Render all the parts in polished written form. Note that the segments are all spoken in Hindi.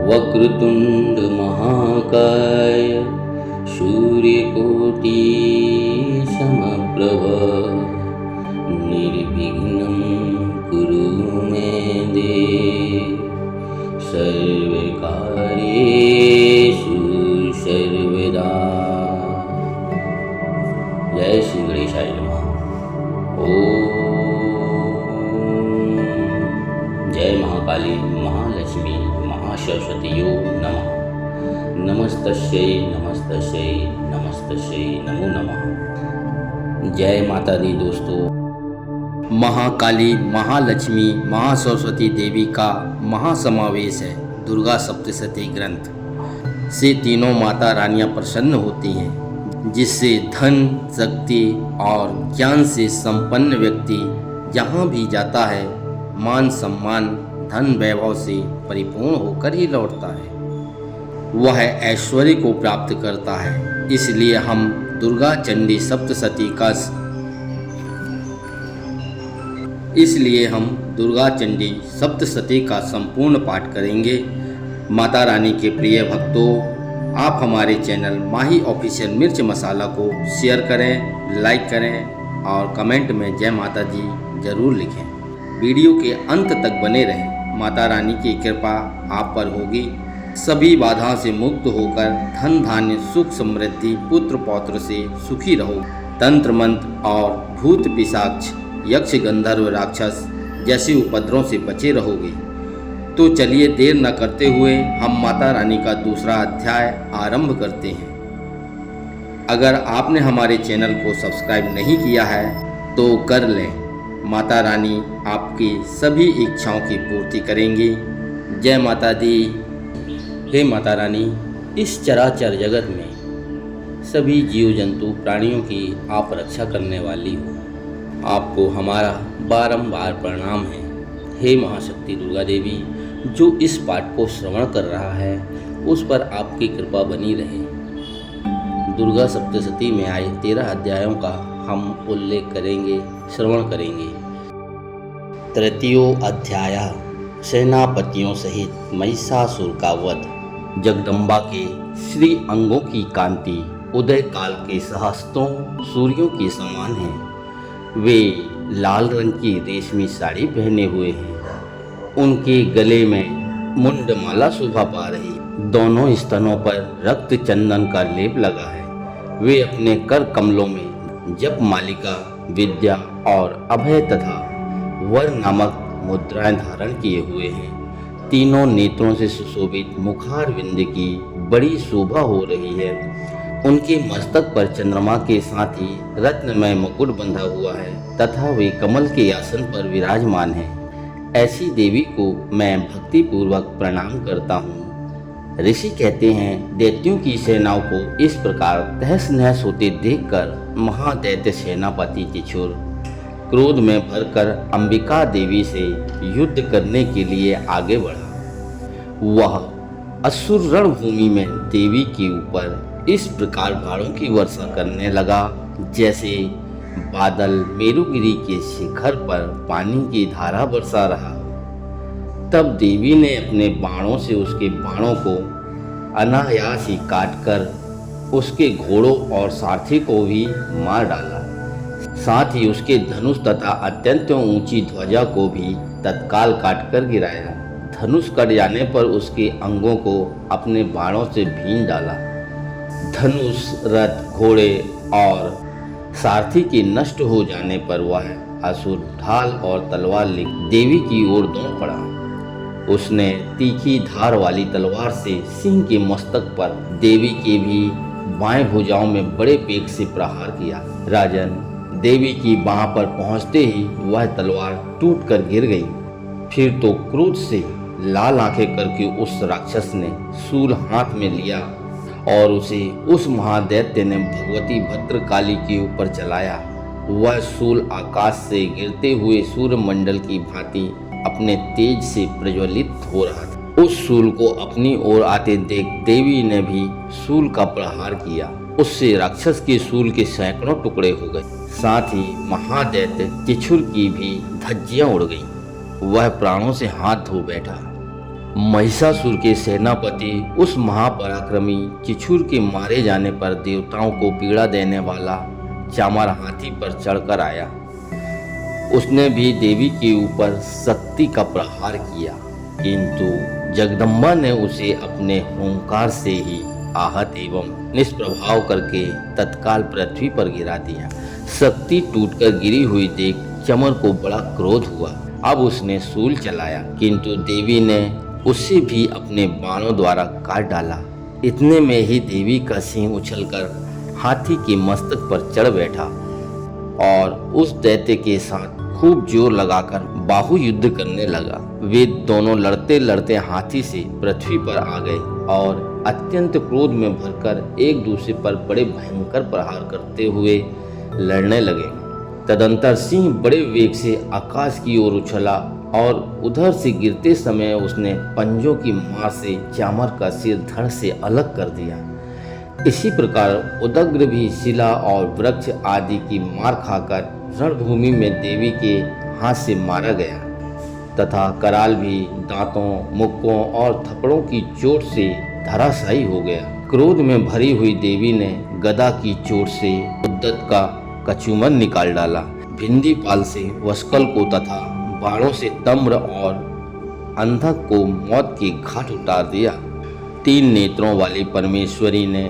वक्रतुंड महाकाय सूर्यकोटि समप्रभ निर्विघ्नं कुरु मे देव सर्वकार्येषु सर्वदा। जय श्री गणेशाय नमः। ओम जय महाकाली महालक्ष्मी महासरस्वतीयो नमः। नमस्तस्यै नमस्तस्यै नमस्तस्यै नमो नमः। जय माता दी दोस्तों। महाकाली महालक्ष्मी महासरस्वती देवी का महासमावेश है दुर्गा सप्तशती ग्रंथ से तीनों माता रानियां प्रसन्न होती हैं, जिससे धन शक्ति और ज्ञान से संपन्न व्यक्ति जहाँ भी जाता है मान सम्मान धन वैभव से परिपूर्ण होकर ही लौटता है। वह ऐश्वर्य को प्राप्त करता है। इसलिए हम दुर्गा चंडी सप्तशती का संपूर्ण पाठ करेंगे। माता रानी के प्रिय भक्तों, आप हमारे चैनल माही ऑफिशियल मिर्च मसाला को शेयर करें, लाइक करें और कमेंट में जय माता दी जरूर लिखें। वीडियो के अंत तक बने रहें। माता रानी की कृपा आप पर होगी। सभी बाधाओं से मुक्त होकर धन धान्य सुख समृद्धि पुत्र पौत्र से सुखी रहो। तंत्र मंत्र और भूत पिशाच यक्ष गंधर्व राक्षस जैसे उपद्रवों से बचे रहोगे। तो चलिए देर न करते हुए हम माता रानी का दूसरा अध्याय आरंभ करते हैं। अगर आपने हमारे चैनल को सब्सक्राइब नहीं किया है तो कर लें। माता रानी आपकी सभी इच्छाओं की पूर्ति करेंगी। जय माता दी। हे माता रानी, इस चराचर जगत में सभी जीव जंतु प्राणियों की आप रक्षा करने वाली हो। आपको हमारा बारंबार प्रणाम है। हे महाशक्ति दुर्गा देवी, जो इस पाठ को श्रवण कर रहा है उस पर आपकी कृपा बनी रहे। दुर्गा सप्तशती में आए 13 अध्यायों का हम उल्लेख करेंगे, श्रवण करेंगे। तृतीयो अध्याय सेनापतियों सहित महिषासुर का वध। जगदम्बा के श्री अंगों की कांति उदय काल के सहस्त्रों सूर्यों के समान है। वे लाल रंग की रेशमी साड़ी पहने हुए हैं। उनके गले में मुंडमाला शोभा पा रही। दोनों स्तनों पर रक्त चंदन का लेप लगा है। वे अपने कर कमलों में जप मालिका, विद्या और अभय तथा वर नामक मुद्राएं धारण किए हुए हैं। तीनों नेत्रों से सुशोभित मुखारविंद की बड़ी शोभा हो रही है। उनके मस्तक पर चंद्रमा के साथ ही रत्नमय मुकुट बंधा हुआ है तथा वे कमल के आसन पर विराजमान हैं। ऐसी देवी को मैं भक्ति पूर्वक प्रणाम करता हूँ। ऋषि कहते हैं, दैत्यों की सेनाओं को इस प्रकार तहस नहस होते देखकर महादैत्य सेनापति त्रिशूर क्रोध में भरकर अंबिका देवी से युद्ध करने के लिए आगे बढ़ा। वह असुर रणभूमि में देवी के ऊपर इस प्रकार बाणों की वर्षा करने लगा जैसे बादल मेरुगिरी के शिखर पर पानी की धारा बरसा रहा। तब देवी ने अपने बाणों से उसके बाणों को अनायास ही काटकर उसके घोड़ों और सारथी को भी मार डाला। साथ ही उसके धनुष तथा अत्यंत ऊंची ध्वजा को भी तत्काल काटकर गिराया। धनुष कट जाने पर उसके अंगों को अपने बाणों से भीन डाला। धनुष, रथ, घोड़े और सारथी के नष्ट हो जाने पर वह असुर ढाल और तलवार लेकर देवी की ओर दौड़ पड़ा। उसने तीखी धार वाली तलवार से सिंह के मस्तक पर देवी के भी बाएं भुजाओं में बड़े वेग से प्रहार किया। राजन, देवी की बाह पर पहुंचते ही वह तलवार टूटकर गिर गई। फिर तो क्रोध से लाल आंखें करके उस राक्षस ने शूल हाथ में लिया और उसे उस महादैत्य ने भगवती भद्रकाली के ऊपर चलाया। वह शूल आकाश से गिरते हुए सूर्यमंडल की भांति अपने तेज से प्रज्वलित हो रहा था। उस शूल को अपनी ओर आते देख देवी ने भी शूल का प्रहार किया। उससे राक्षस के शूल के सैकड़ों टुकड़े हो गए। साथ ही महादैत्य त्रिशूल की भी धज्जियां उड़ गईं। वह प्राणों से हाथ धो बैठा। महिषासुर के सेनापति उस महापराक्रमी चिछुर के मारे जाने पर देवताओं को पीड़ा देने वाला चामर हाथी पर चढ़कर आया। उसने भी देवी के ऊपर शक्ति का प्रहार किया, किंतु जगदम्बा ने उसे अपने हुंकार से ही आहत एवं निष्प्रभाव करके तत्काल पृथ्वी पर गिरा दिया। शक्ति टूटकर गिरी हुई देख चमर को बड़ा क्रोध हुआ। अब उसने शूल चलाया, किंतु देवी ने उसे भी अपने बाणों द्वारा काट डाला। इतने में ही देवी का सिंह उछलकर हाथी के मस्तक पर चढ़ बैठा और उस दैत्य के साथ खूब जोर लगाकर बाहु युद्ध करने लगा। वे दोनों लड़ते लड़ते हाथी से पृथ्वी पर आ गए और अत्यंत क्रोध में भरकर एक दूसरे पर बड़े भयंकर प्रहार करते हुए लड़ने लगे। तदंतर सिंह बड़े वेग से आकाश की ओर उछला और उधर से गिरते समय उसने पंजों की मार से चामर का सिर धड़ से अलग कर दिया। इसी प्रकार उदग्र भी शिला और वृक्ष आदि की मार खाकर रणभूमि में देवी के हाथ से मारा गया तथा कराल भी दांतों, मुक्कों और थप्पड़ों की चोट से धराशायी हो गया। क्रोध में भरी हुई देवी ने गदा की चोट से उद्दत का कचूमन निकाल डाला। भिंदी पाल से वस्कल को तथा बाणों से तम्र और अंधक को मौत के घाट उतार दिया। 3 नेत्रों वाली परमेश्वरी ने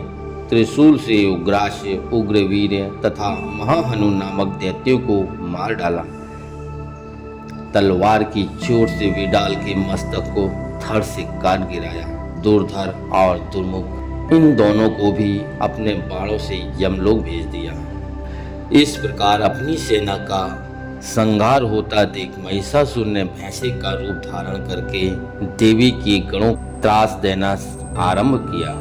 त्रिशूल से उग्रास्य, उग्रवीर्य तथा महाहनु नामक दैत्यों को मार डाला। तलवार की चोट से विडाल के मस्तक को धड़ से काट गिराया। दुर्धर और दुर्मुख इन दोनों को भी अपने बाणों से यमलोक भेज दिया। इस प्रकार अपनी सेना का संहार होता देख महिषासुर ने भैंसे का रूप धारण करके देवी के गणों त्रास देना आरंभ किया।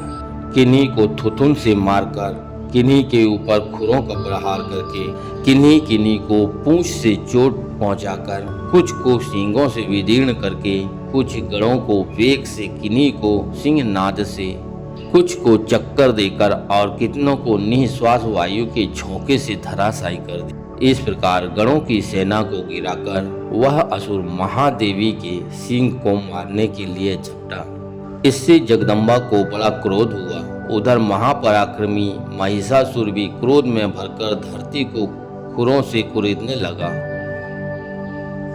किन्हीं को थुथुन से मारकर, किन्हीं के ऊपर खुरों का प्रहार करके, किन्हीं को पूंछ से चोट पहुंचाकर, कुछ को सींगों से विदीर्ण करके, कुछ गणों को वेग से, किन्हीं को सिंह नाद से, कुछ को चक्कर देकर और कितनों को निःश्वास वायु के झोंके से धराशायी कर दिया। इस प्रकार गणों की सेना को गिराकर वह असुर महादेवी के सिंह को मारने के लिए झपटा। इससे जगदम्बा को बड़ा क्रोध हुआ। उधर महापराक्रमी महिषासुर भी क्रोध में भरकर धरती को खुरों से कुरेदने लगा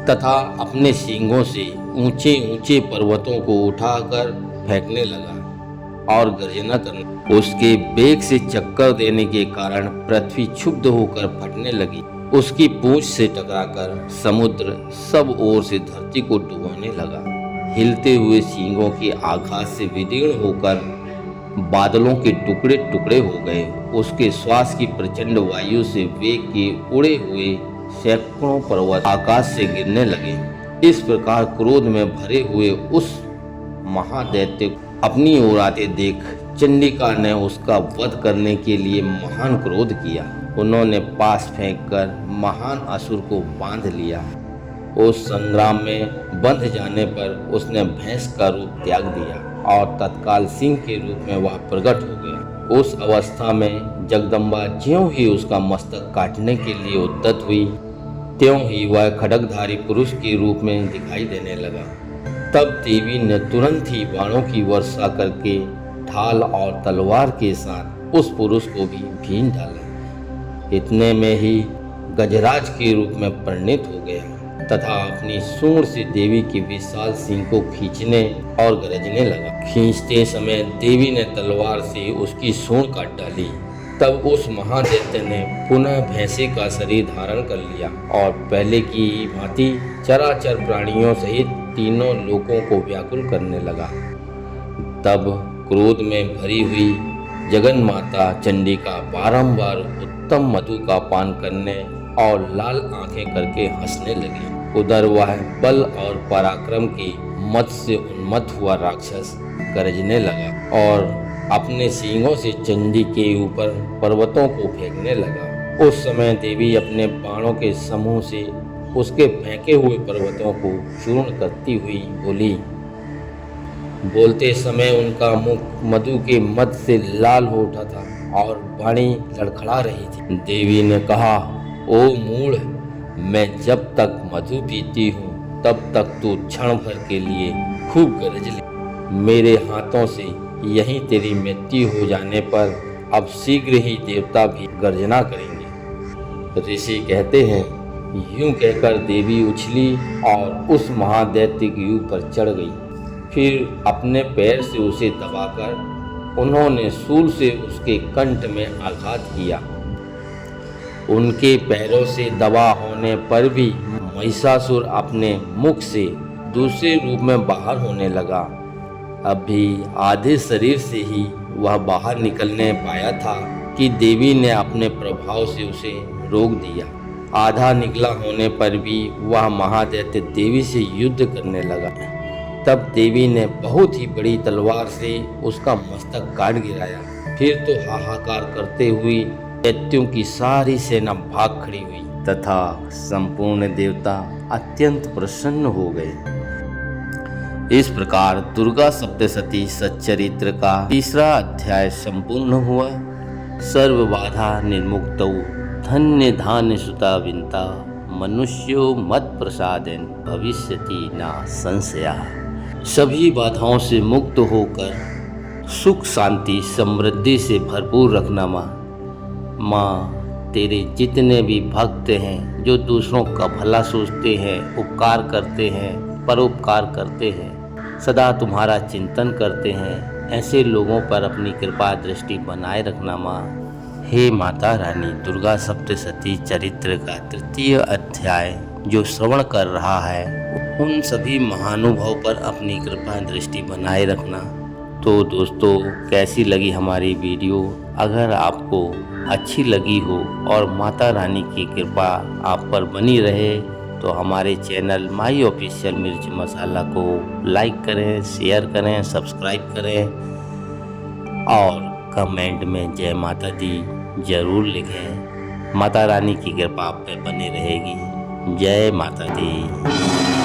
तथा अपने सींगों से ऊंचे ऊंचे पर्वतों को उठाकर फेंकने लगा और गर्जना करने। उसके वेग से चक्कर देने के कारण पृथ्वी क्षुब्ध होकर फटने लगी। उसकी पूंछ से टकराकर समुद्र सब ओर से धरती को डुबाने लगा। हिलते हुए सींगों के आघात से विदीर्ण होकर बादलों के टुकड़े टुकड़े हो गए। उसके श्वास की प्रचंड वायु से वेग के उड़े हुए सैकड़ों पर्वत आकाश से गिरने लगे। इस प्रकार क्रोध में भरे हुए उस महादैत्य अपनी ओर आते देख चंडिका ने उसका वध करने के लिए महान क्रोध किया। उन्होंने पास फेंककर महान असुर को बांध लिया। उस संग्राम में बंध जाने पर उसने भैंस का रूप त्याग दिया और तत्काल सिंह के रूप में वह प्रकट हो गया। उस अवस्था में जगदम्बा ज्यों ही उसका मस्तक काटने के लिए उद्यत हुई, त्यों ही वह खड्गधारी पुरुष के रूप में दिखाई देने लगा। तब देवी ने तुरंत ही बाणों की वर्षा करके ढाल और तलवार के साथ उस पुरुष को भी भीन डाला। इतने में ही गजराज के रूप में परिणित हो गया तथा अपनी सूंड से देवी के विशाल सिंह को खींचने और गरजने लगा। खींचते समय देवी ने तलवार से उसकी सूंड काट डाली। तब उस महादैत्य ने पुनः भैंसे का शरीर धारण कर लिया और पहले की भांति चराचर प्राणियों सहित तीनों लोकों को व्याकुल करने लगा। तब क्रोध में भरी हुई जगन माता चंडिका बारंबार उत्तम मधु का पान करने और लाल आंखें करके हंसने लगी। उधर वह बल और पराक्रम की मत से उन्मत्त हुआ राक्षस गरजने लगा और अपने सींगों से चंडी के ऊपर पर्वतों को फेंकने लगा। उस समय देवी अपने बाणों के समूह से उसके फेंके हुए पर्वतों को चूर्ण करती हुई बोली। बोलते समय उनका मुख मधु के मद से लाल हो उठा था और वाणी लड़खड़ा रही थी। देवी ने कहा, ओ मूढ़, मैं जब तक मधु पीती हूँ तब तक तू क्षण भर के लिए खूब गरज ले। मेरे हाथों से यहीं तेरी मृत्यु हो जाने पर अब शीघ्र ही देवता भी गर्जना करेंगे। ऋषि कहते हैं, यूं कहकर देवी उछली और उस महादैत्य के ऊपर चढ़ गई। फिर अपने पैर से उसे दबाकर उन्होंने शूल से उसके कंठ में आघात किया। उनके पैरों से दबा होने पर भी महिषासुर अपने मुख से दूसरे रूप में बाहर होने लगा। अभी आधे शरीर से ही वह बाहर निकलने पाया था कि देवी ने अपने प्रभाव से उसे रोक दिया। आधा निकला होने पर भी वह महादैत्य देवी से युद्ध करने लगा। तब देवी ने बहुत ही बड़ी तलवार से उसका मस्तक काट गिराया। फिर तो हाहाकार करते हुए दैत्यों की सारी सेना भाग खड़ी हुई तथा संपूर्ण देवता अत्यंत प्रसन्न हो गए। इस प्रकार दुर्गा सप्तशती सच्चरित्र का तीसरा अध्याय संपूर्ण हुआ। सर्व बाधा निर्मुक्तौ धन्य धान्य सुता विंता मनुष्यो मत प्रसादेन भविष्यति ना संशया। सभी बाधाओं से मुक्त होकर सुख शांति समृद्धि से भरपूर रखना माँ। तेरे जितने भी भक्त हैं जो दूसरों का भला सोचते हैं, उपकार करते हैं, परोपकार करते हैं, सदा तुम्हारा चिंतन करते हैं, ऐसे लोगों पर अपनी कृपा दृष्टि बनाए रखना माँ। हे माता रानी, दुर्गा सप्तशती चरित्र का तृतीय अध्याय जो श्रवण कर रहा है उन सभी महानुभाव पर अपनी कृपा दृष्टि बनाए रखना। तो दोस्तों, कैसी लगी हमारी वीडियो? अगर आपको अच्छी लगी हो और माता रानी की कृपा आप पर बनी रहे तो हमारे चैनल माही ऑफिशियल मिर्च मसाला को लाइक करें, शेयर करें, सब्सक्राइब करें और कमेंट में जय माता दी जरूर लिखें। माता रानी की कृपा आप पे बनी रहेगी। जय माता दी।